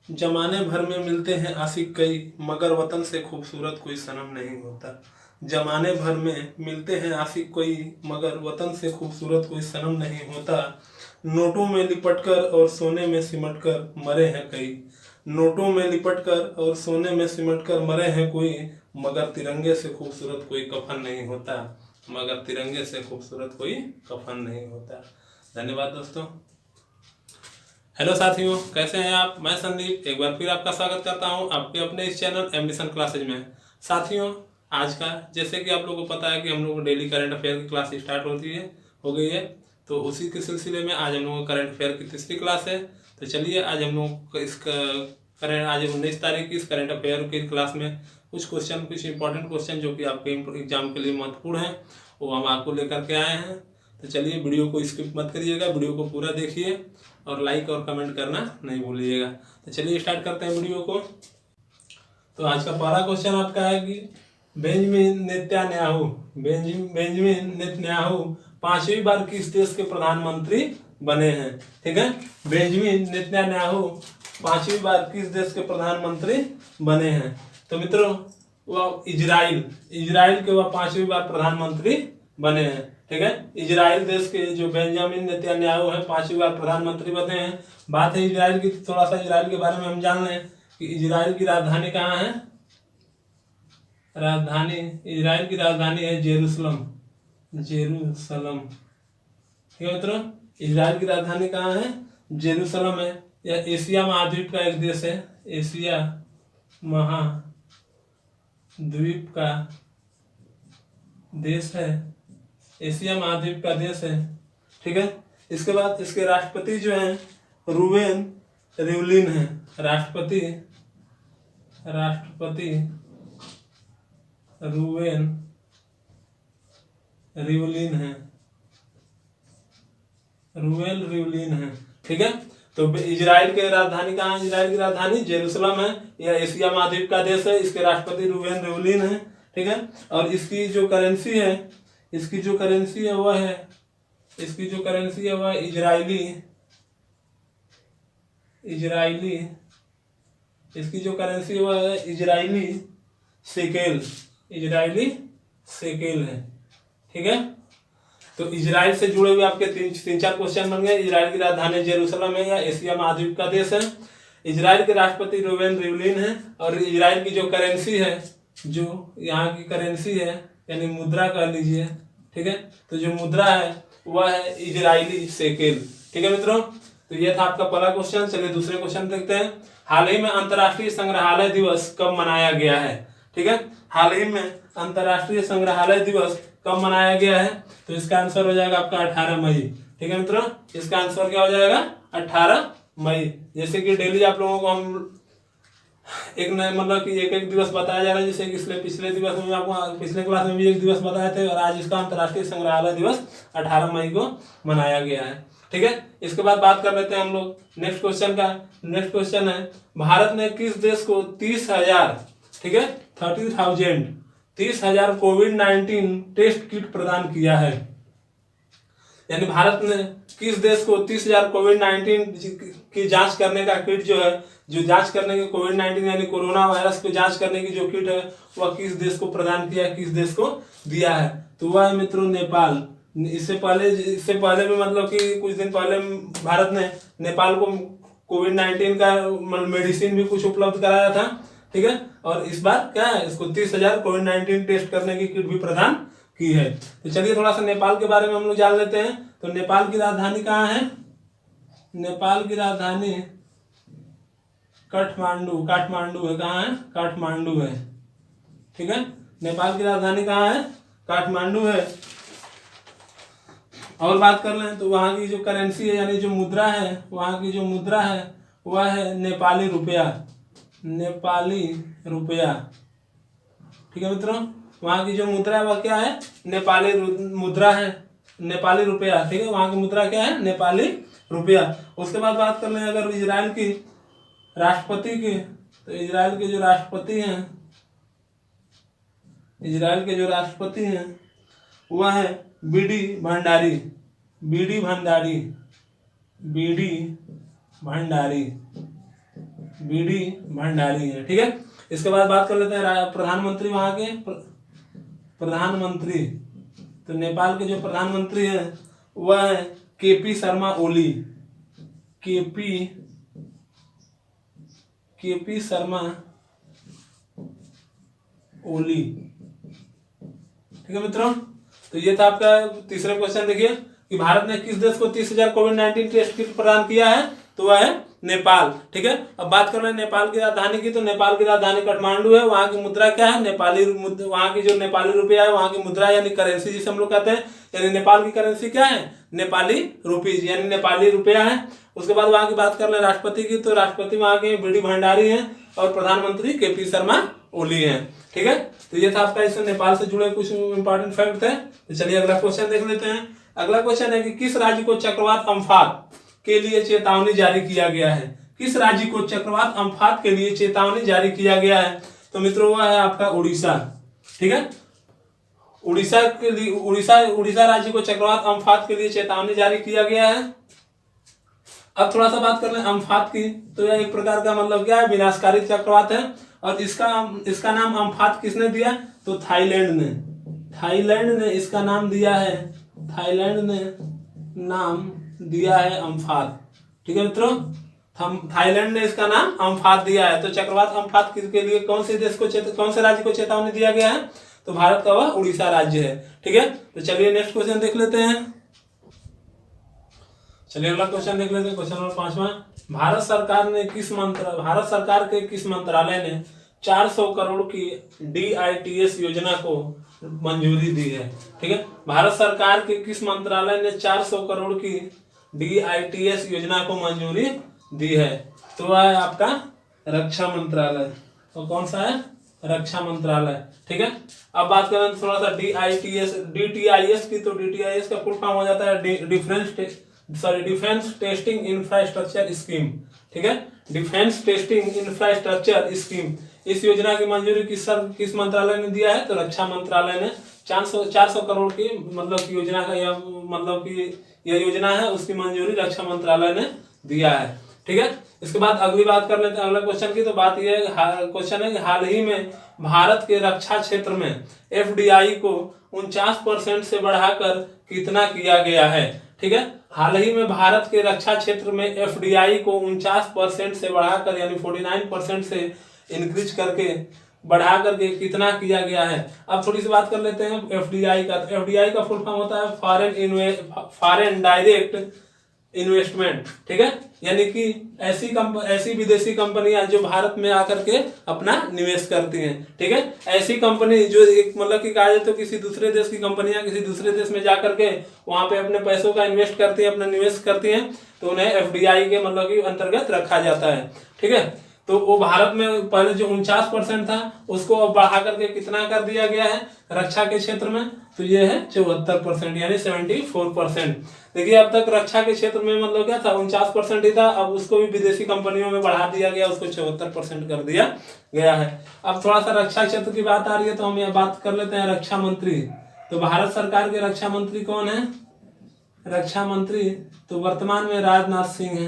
जमाने भर में मिलते हैं आशिक कई, मगर वतन से खूबसूरत कोई सनम नहीं होता। जमाने भर में मिलते हैं आशिक कोई, मगर वतन से खूबसूरत कोई सनम नहीं होता। नोटों में लिपटकर और सोने में सिमटकर मरे हैं कई। नोटों में लिपटकर और सोने में सिमटकर मरे हैं कोई, मगर तिरंगे से खूबसूरत कोई कफन नहीं होता। मगर तिरंगे से खूबसूरत कोई कफन नहीं होता। धन्यवाद दोस्तों। हेलो साथियों, कैसे हैं आप? मैं संदीप एक बार फिर आपका स्वागत करता हूं आपके अपने इस चैनल एम्बिशन क्लासेज में। साथियों, आज का जैसे कि आप लोगों को पता है कि हम लोग को डेली करंट अफेयर की क्लास स्टार्ट हो गई है। तो उसी के सिलसिले में आज हम लोगों को करंट अफेयर की तीसरी क्लास है। तो चलिए आज हम लोग आज 19 तारीख की इस करंट अफेयर की क्लास में कुछ इंपॉर्टेंट क्वेश्चन जो कि आपके एग्जाम के लिए महत्वपूर्ण है वो हम आपको लेकर के आए हैं। तो चलिए वीडियो को स्किप मत करिएगा, वीडियो को पूरा देखिए और लाइक और कमेंट करना नहीं भूलिएगा। तो चलिए स्टार्ट करते हैं वीडियो को। तो आज का पहला क्वेश्चन आपका है कि बेंजामिन नेतन्याहू 5वीं बार किस देश के प्रधानमंत्री बने हैं? ठीक है, बेंजामिन नेतन्याहू 5वीं बार किस देश के प्रधानमंत्री बने हैं? तो मित्रों, वह इजराइल के वह 5वीं बार प्रधानमंत्री बने हैं। ठीक है, इजराइल देश के जो बेंजामिन नेतन्याहू है 5वीं बार प्रधानमंत्री बने हैं। बात है इजराइल की, थोड़ा सा इजराइल के बारे में हम जान लें कि इजराइल की राजधानी कहाँ है। इजराइल की राजधानी है जेरूसलम। ठीक है मित्रों, इजराइल की राजधानी कहाँ है? जेरूसलम है। यह एशिया महाद्वीप का एक देश है। एशिया महाद्वीप का देश है। एशिया महाद्वीप का देश है। ठीक है, इसके बाद इसके राष्ट्रपति जो हैं रूवेन रिवलिन है। राष्ट्रपति रूवेन रिवलिन है। ठीक है, तो इजराइल के राजधानी कहाँ है? इजराइल की राजधानी जेरूसलम है। यह एशिया महाद्वीप का देश है। इसके राष्ट्रपति रूवेन रिवलिन है। ठीक है, और इसकी जो करेंसी है वह इजरायली इसकी जो करेंसी है वह है इजरायली शेकेल है। ठीक है, तो इजराइल से जुड़े हुए आपके तीन चार क्वेश्चन बन गए। इजराइल की राजधानी जेरूसलम है या एशिया महाद्वीप का देश है। इजराइल के राष्ट्रपति रूवेन रिवलिन है। और इजराइल की जो करेंसी है, जो यहाँ की करेंसी है यानी मुद्रा कह लीजिए। ठीक है, तो जो मुद्रा है वह है इजरायली शेकेल। ठीक है मित्रों, तो यह था आपका पहला क्वेश्चन। चलिए दूसरे क्वेश्चन देखते हैं। हाल ही में अंतर्राष्ट्रीय संग्रहालय दिवस कब मनाया गया है? ठीक है, हाल ही में अंतर्राष्ट्रीय संग्रहालय दिवस कब मनाया गया है? तो इसका आंसर हो जाएगा आपका 18 मई। ठीक है मित्रों, इसका आंसर क्या हो जाएगा? 18 मई। जैसे कि डेली आप लोगों को हम एक नए मतलब कि एक दिवस बताया जा रहा है। जैसे कि पिछले दिवस में आपको पिछले क्लास में भी एक दिवस बताए थे और आज इसका अंतर्राष्ट्रीय संग्रहालय दिवस 18 मई को मनाया गया है। ठीक है, इसके बाद बात कर लेते हैं हम लोग नेक्स्ट क्वेश्चन का। नेक्स्ट क्वेश्चन है, भारत ने किस देश को 30,000 ठीक है 30,000 कोविड-19 टेस्ट किट प्रदान किया है? यानी भारत ने किस देश को 30,000 कोविड-19 की जांच करने का किट जो जांच करने की कोविड-19 यानी कोरोना वायरस को जांच करने की जो किट है वह किस देश को प्रदान किया है, किस देश को दिया है? तो वह है मित्रों नेपाल। इससे पहले भी मतलब कि कुछ दिन पहले भारत ने नेपाल को कोविड-19 का मेडिसिन भी कुछ उपलब्ध कराया था। ठीक है, और इस बार क्या है, इसको 30,000 कोविड-19 टेस्ट करने की किट भी प्रदान की है। तो चलिए थोड़ा सा नेपाल के बारे में हम लोग जान लेते हैं। तो नेपाल की राजधानी कहाँ है? नेपाल की राजधानी काठमांडू है। कहाँ है? काठमांडू है। ठीक है, नेपाल की राजधानी कहाँ है? काठमांडू है। और बात कर लें तो वहाँ की जो करेंसी है यानी जो मुद्रा है, वहाँ की जो मुद्रा है वह है नेपाली रुपया। ठीक है मित्रों, वहाँ की जो मुद्रा है वह क्या है? नेपाली मुद्रा है, नेपाली रुपया। ठीक है, वहाँ की मुद्रा क्या है? नेपाली रुपया। उसके बाद बात कर लें अगर इजराइल की राष्ट्रपति की, तो इजराइल के जो राष्ट्रपति हैं वह है बीडी भंडारी। बीडी भंडारी हैं। ठीक है, इसके बाद बात कर लेते हैं प्रधानमंत्री वहाँ के प्रधानमंत्री। तो नेपाल के जो प्रधानमंत्री हैं वह है केपी शर्मा ओली। केपी शर्मा ओली। ठीक है मित्रों, तो ये था आपका तीसरा क्वेश्चन। देखिए कि भारत ने किस देश को 30,000 कोविड-19 टेस्ट किट प्रदान किया है, तो वह है नेपाल। ठीक है, अब बात कर रहे हैं नेपाल की राजधानी की। तो नेपाल की राजधानी काठमांडू है। वहाँ की मुद्रा क्या है, नेपाली मुद्रा। वहाँ की जो नेपाली रुपया है, वहाँ की मुद्रा यानी करेंसी जिसे हम लोग कहते हैं, यानी नेपाल की करेंसी क्या है, नेपाली रुपीज यानी नेपाली रुपया है। उसके बाद वहाँ की बात कर रहे हैं राष्ट्रपति की। तो राष्ट्रपति वहाँ के बीडी भंडारी हैं और प्रधानमंत्री केपी शर्मा ओली हैं। ठीक है, तो ये था आपका इससे नेपाल से जुड़े कुछ इंपॉर्टेंट फैक्ट थे। तो चलिए अगला क्वेश्चन देख लेते हैं। अगला क्वेश्चन है कि किस राज्य को चक्रवात अम्फान के लिए चेतावनी जारी किया गया है। किस राज्य को चक्रवात अम्फान के लिए चेतावनी जारी किया गया है, तो मित्रों वह है आपका उड़ीसा। ठीक है, उड़ीसा के लिए उड़ीसा राज्य को चक्रवात अम्फान के लिए चेतावनी जारी किया गया है। अब थोड़ा सा बात कर रहे हैं अम्फान की। तो यह एक प्रकार का मतलब क्या है, विनाशकारी चक्रवात है। और इसका नाम अम्फान किसने दिया, तो थाईलैंड ने इसका नाम दिया है। थाईलैंड ने नाम दिया है अम्फान। ठीक है मित्रों, थाईलैंड ने इसका नाम अम्फान दिया है। तो चक्रवात अम्फान के लिए कौन से राज्य को चेतावनी दिया गया है, तो भारत का वह उड़ीसा राज्य है। ठीक है, तो चलिए नेक्स्ट क्वेश्चन देख लेते हैं। चलिए अगला क्वेश्चन देख लेते हैं, क्वेश्चन नंबर 5वां। भारत सरकार के किस मंत्रालय ने 400 करोड़ की DITS योजना को मंजूरी दी है। ठीक है, भारत सरकार के किस मंत्रालय ने 400 करोड़ की DITS योजना को मंजूरी दी है, तो वह है आपका रक्षा मंत्रालय। तो कौन सा है, रक्षा मंत्रालय। ठीक है, अब बात करें थोड़ा सा DTIS की। तो DTIS का फुल फॉर्म हो जाता है डिफेंस टेस्टिंग इंफ्रास्ट्रक्चर स्कीम। ठीक है, डिफेंस टेस्टिंग इंफ्रास्ट्रक्चर स्कीम। इस योजना की मंजूरी किस मंत्रालय ने दिया है, तो रक्षा मंत्रालय ने 400 करोड़ की मतलब की योजना का यह योजना है, उसकी मंजूरी रक्षा मंत्रालय ने दिया है। ठीक है, इसके बाद अगली बात कर लेते हैं अगला क्वेश्चन की। तो बात यह क्वेश्चन है कि हाल ही में भारत के रक्षा क्षेत्र में FDI को 49% से बढ़ाकर कितना किया गया है। ठीक है, हाल ही में भारत के रक्षा क्षेत्र में FDI को 49% से बढ़ाकर यानी 49% से इंक्रीज करके बढ़ा करके कितना किया गया है। अब थोड़ी सी बात कर लेते हैं FDI का। तो FDI का फुल फॉर्म होता है फॉरेन डायरेक्ट इन्वेस्टमेंट। ठीक है, यानी कि ऐसी विदेशी कंपनियां जो भारत में आकर के अपना निवेश करती हैं। ठीक है, ऐसी कंपनी जो एक मतलब कि कहा जाए तो किसी दूसरे देश की कंपनियां किसी दूसरे देश में जाकर के वहां पे अपने पैसों का इन्वेस्ट करती हैं, अपना निवेश करती हैं, तो उन्हें FDI के मतलब कि अंतर्गत रखा जाता है। ठीक है, तो वो भारत में पहले जो 49% था उसको अब बढ़ा करके कितना कर दिया गया है रक्षा के क्षेत्र में, तो ये है 74% यानी 74%। देखिए अब तक रक्षा के क्षेत्र में मतलब क्या था 49% ही था, अब उसको भी विदेशी कंपनियों में बढ़ा दिया गया, उसको 74% कर दिया गया है। अब थोड़ा सा रक्षा क्षेत्र की बात आ रही है तो हम यह बात कर लेते हैं रक्षा मंत्री। तो भारत सरकार के रक्षा मंत्री कौन है, रक्षा मंत्री तो वर्तमान में राजनाथ सिंह है,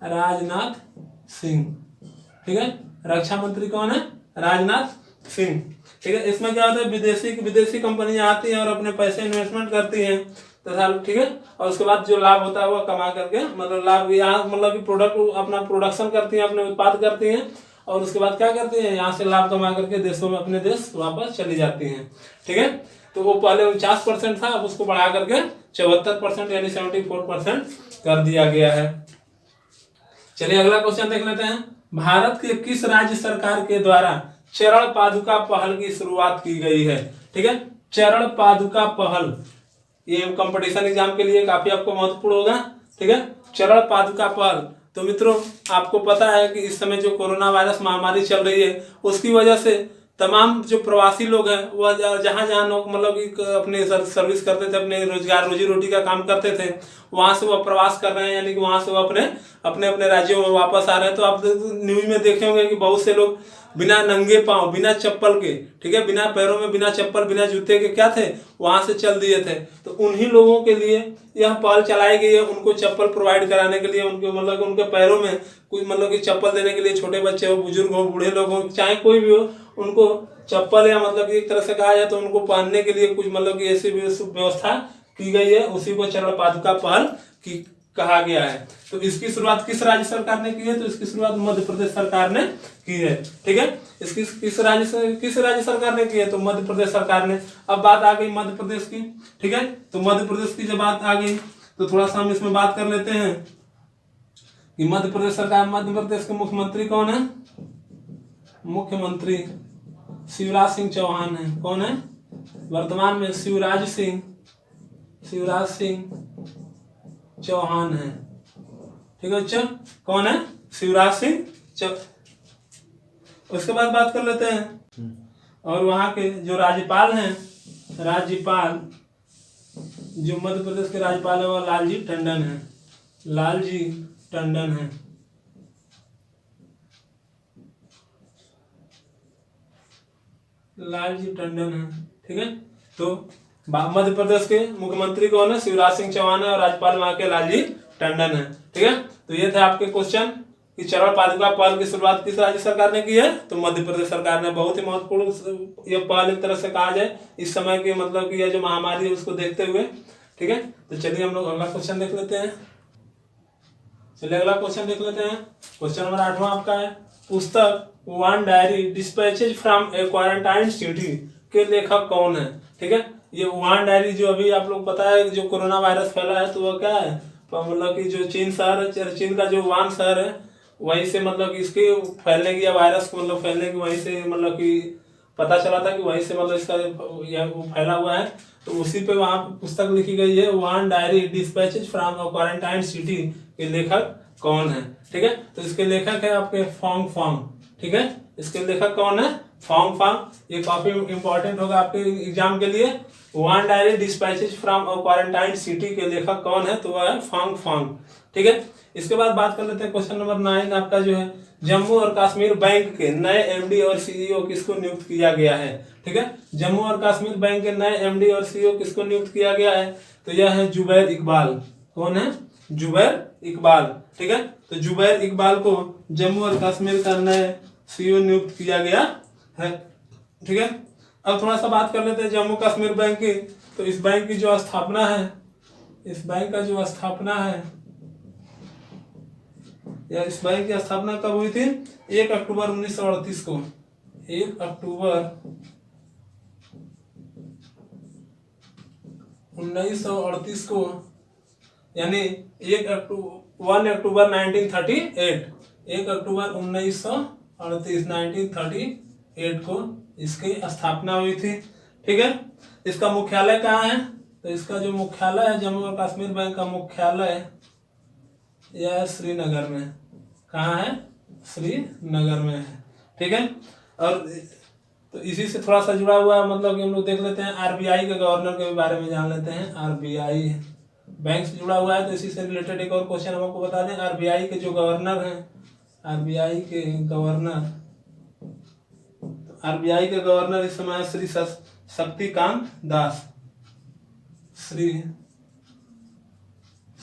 राजनाथ सिंह। ठीक है, रक्षा मंत्री कौन है, राजनाथ सिंह। ठीक है, इसमें क्या होता है विदेशी कंपनियां आती हैं और अपने पैसे इन्वेस्टमेंट करती हैं तथा ठीक है, और उसके बाद जो लाभ होता है वो कमा करके मतलब लाभ यहाँ मतलब कि प्रोडक्ट अपना प्रोडक्शन करती हैं, अपने उत्पाद करती हैं और उसके बाद क्या करती हैं यहाँ से लाभ कमा करके देशों में अपने देश वापस चली जाती हैं। ठीक है, तो वो पहले 49% था, अब उसको बढ़ा करके 74% यानी 74% कर दिया गया है। चलिए अगला क्वेश्चन देख लेते हैं। भारत के किस राज्य सरकार के द्वारा चरण पादुका पहल की शुरुआत की गई है। ठीक है, चरण पादुका पहल ये कंपटीशन एग्जाम के लिए काफी आपको महत्वपूर्ण होगा। ठीक है, चरण पादुका पहल। तो मित्रों आपको पता है कि इस समय जो कोरोना वायरस महामारी चल रही है उसकी वजह से तमाम जो प्रवासी लोग हैं वह जहाँ जहाँ लोग मतलब कि अपने सर्विस करते थे, अपने रोजगार रोजी रोटी का काम करते थे, वहाँ से वह प्रवास कर रहे हैं, यानी कि वहाँ से वो अपने अपने राज्यों में वापस आ रहे हैं। तो आप न्यूज में देखे होंगे कि बहुत से लोग बिना नंगे पाँव, बिना चप्पल के, ठीक है, बिना पैरों में, बिना चप्पल, बिना जूते के क्या थे, वहां से चल दिए थे। तो उन्हीं लोगों के लिए यह पहल चलाई गई है, उनको चप्पल प्रोवाइड कराने के लिए, उनके मतलब उनके पैरों में कुछ मतलब कि चप्पल देने के लिए, छोटे बच्चे हो, बुजुर्ग हो, बूढ़े लोग हो, चाहे कोई भी हो, उनको चप्पल या मतलब एक तरह से कहा जाए तो उनको पहनने के लिए कुछ मतलब कि ऐसी व्यवस्था की गई है, उसी को चरण पादुका पहल की कहा गया है। तो इसकी शुरुआत किस राज्य सरकार ने की है, तो इसकी शुरुआत मध्य प्रदेश सरकार ने की है, ठीक है। इसकी किस राज्य सरकार ने की है, तो मध्य प्रदेश सरकार ने। अब बात आ गई मध्य प्रदेश की, ठीक है। तो मध्य प्रदेश की जब बात आ गई तो थोड़ा सा हम इसमें बात कर लेते हैं कि मध्य प्रदेश सरकार, मध्य प्रदेश के मुख्यमंत्री कौन है, मुख्यमंत्री शिवराज सिंह चौहान है। कौन है वर्तमान में, शिवराज सिंह चौहान है, ठीक है बच्चा, कौन है, शिवराज सिंह। उसके बाद बात कर लेते हैं और वहाँ के जो राज्यपाल हैं, राज्यपाल जो मध्य प्रदेश के राज्यपाल है वो लालजी टंडन है, लालजी टंडन है। लालजी टंडन है, ठीक है। तो मध्य प्रदेश के मुख्यमंत्री कौन है, शिवराज सिंह चौहान है, और राज्यपाल वहां के लालजी टंडन है, ठीक है। तो ये थे आपके क्वेश्चन कि चरण पादुका पहल की शुरुआत किस राज्य सरकार ने की है, तो मध्य प्रदेश सरकार ने। बहुत ही महत्वपूर्ण ये पहल एक तरह से कहा जाए इस समय के मतलब कि यह जो महामारी है उसको देखते हुए, ठीक है। तो चलिए हम लोग अगला क्वेश्चन देख लेते हैं। चलिए अगला क्वेश्चन देख लेते हैं। क्वेश्चन नंबर 8वां आपका है, पुस्तक Wuhan diary dispatches from a quarantine city के लेखक कौन है, ठीक है। ये वुहान डायरी जो अभी आप लोग पता है जो कोरोना वायरस फैला है, तो वो क्या है, मतलब कि जो चीन शहर है, चीन का जो वुहान शहर है, वहीं से मतलब कि इसके फैलने की या वायरस को मतलब फैलने की वहीं से मतलब कि पता चला था कि वहीं से मतलब इसका यह फैला हुआ है। तो उसी पे वहाँ पुस्तक लिखी गई है, Wuhan diary dispatches from a quarantine city के लेखक कौन है, ठीक है। तो इसके लेखक है आपके फोंग फोंग, ठीक है। इसके लेखक कौन है, फोंग फोंग। ये काफी इंपॉर्टेंट होगा आपके एग्जाम के लिए। Wuhan diary dispatches from a quarantine city के लेखक कौन है, तो वह है फोंग फोंग, ठीक है। इसके बाद बात कर लेते हैं क्वेश्चन नंबर 9 आपका जो है, जम्मू और कश्मीर बैंक के नए एमडी और सीईओ किसको नियुक्त किया गया है, ठीक है। जम्मू और कश्मीर बैंक के नए एमडी और सीईओ किसको नियुक्त किया गया है, तो यह है जुबैर इकबाल। कौन है, जुबैर इकबाल, ठीक है। तो जुबैर इकबाल को जम्मू और कश्मीर का नए सीईओ नियुक्त किया गया है, ठीक है। अब थोड़ा सा बात कर लेते हैं जम्मू कश्मीर बैंक की। तो इस बैंक की जो स्थापना है, इस बैंक का जो स्थापना है, या इस बैंक की स्थापना कब हुई थी, 1 अक्टूबर 1938 को, 1 अक्टूबर 1938 को, यानी 1 अक्टूबर 1938, 1 अक्टूबर 1938 को इसकी स्थापना हुई थी, ठीक है। इसका मुख्यालय कहाँ है, तो इसका जो मुख्यालय है जम्मू और कश्मीर बैंक का मुख्यालय यह श्रीनगर में, कहाँ है, श्रीनगर में है, ठीक है। और तो इसी से थोड़ा सा जुड़ा हुआ है, मतलब कि हम लोग देख लेते हैं आरबीआई के गवर्नर के बारे में जान लेते हैं। आरबीआई बैंक से जुड़ा हुआ है, तो इसी से रिलेटेड एक और क्वेश्चन हम आपको बता दें। आरबीआई के जो गवर्नर हैं, आरबीआई के गवर्नर इस समय श्री शक्तिकांत दास, श्री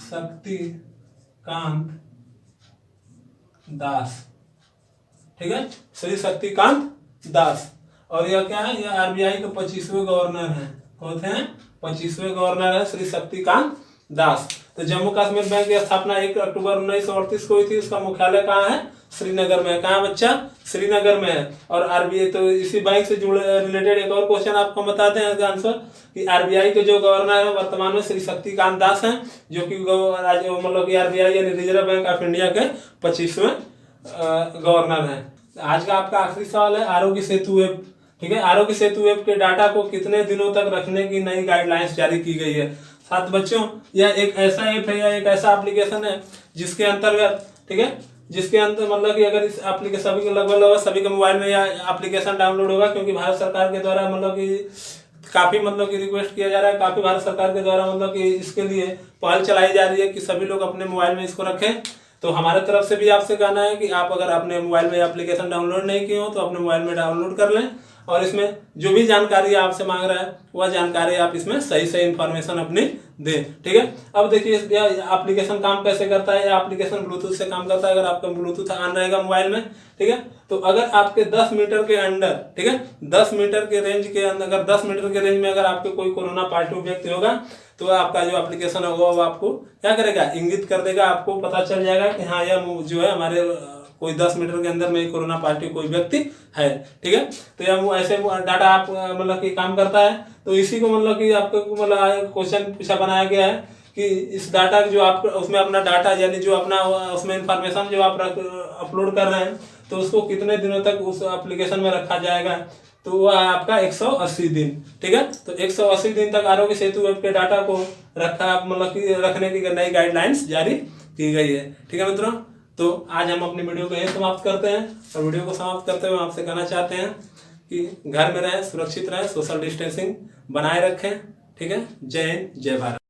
शक्तिकांत दास, ठीक है, श्री शक्तिकांत दास। और यह क्या है, यह आरबीआई के 25वें गवर्नर हैं। कौन हैं, 25वें गवर्नर है श्री शक्तिकांत दास। तो जम्मू कश्मीर बैंक की स्थापना 1 अक्टूबर 1938 को हुई थी। इसका मुख्यालय कहाँ है, श्रीनगर में है। कहाँ बच्चा, श्रीनगर में है। और आरबीआई, तो इसी बैंक से जुड़े रिलेटेड एक और क्वेश्चन आपको बताते हैं आंसर कि आरबीआई के जो गवर्नर है वर्तमान में श्री शक्तिकांत दास हैं, जो कि मतलब कि आरबीआई यानी रिजर्व बैंक ऑफ इंडिया के 25वें गवर्नर हैं। आज का आपका आखिरी सवाल है आरोग्य सेतु ऐप, ठीक है। आरोग्य सेतु ऐप के डाटा को कितने दिनों तक रखने की नई गाइडलाइंस जारी की गई है। साथ बच्चों, यह एक ऐसा ऐप है या एक ऐसा एप्लीकेशन है जिसके अंतर्गत, ठीक है, जिसके अंदर मतलब कि अगर इस एप्लीकेशन सभी के लगभग सभी के मोबाइल में यह एप्लीकेशन डाउनलोड होगा, क्योंकि भारत सरकार के द्वारा मतलब कि काफी मतलब कि रिक्वेस्ट किया जा रहा है, काफी भारत सरकार के द्वारा मतलब कि इसके लिए पहल चलाई जा रही है कि सभी लोग अपने मोबाइल में इसको रखें। तो हमारे तरफ से भी आपसे कहना है कि आप अगर अपने मोबाइल में एप्लीकेशन डाउनलोड नहीं किए हो तो अपने मोबाइल में डाउनलोड कर लें, और इसमें जो भी जानकारी आपसे मांग रहा है वह जानकारी आप इसमें सही सही इन्फॉर्मेशन अपनी दें। ठीक है, अब देखिए इस एप्लीकेशन काम कैसे करता है। एप्लीकेशन ब्लूटूथ से काम करता है। अगर आपका ब्लूटूथ ऑन रहेगा मोबाइल में, ठीक है, तो अगर आपके 10 मीटर के अंडर, ठीक है, 10 मीटर के रेंज के अंदर, अगर 10 मीटर के रेंज में अगर आपके कोई कोरोना पॉजिटिव व्यक्ति होगा तो आपका जो एप्लीकेशन होगा वो आपको क्या करेगा, इंगित कर देगा, आपको पता चल जाएगा कि हाँ यह जो है हमारे कोई 10 मीटर के अंदर में कोरोना पॉजिटिव कोई व्यक्ति है। ठीक है, तो यह ऐसे डाटा आप मतलब कि काम करता है। तो इसी को मतलब कि आपको मतलब क्वेश्चन पूछा बनाया गया है कि इस डाटा जो आप उसमें अपना डाटा यानी जो अपना उसमें इंफॉर्मेशन जो आप अपलोड कर रहे हैं तो उसको कितने दिनों तक उस एप्लीकेशन में रखा जाएगा, तो वह आपका 180 दिन। ठीक है, तो 180 दिन तक आरोग्य सेतु ऐप के डाटा को रखा मतलब कि रखने की नई गाइडलाइंस जारी की गई है। ठीक है मित्रों, तो आज हम अपनी वीडियो को यहीं समाप्त करते हैं, और वीडियो को समाप्त करते हुए आपसे कहना चाहते हैं कि घर में रहें, सुरक्षित रहें, सोशल डिस्टेंसिंग बनाए रखें। ठीक है, जय हिंद, जय भारत।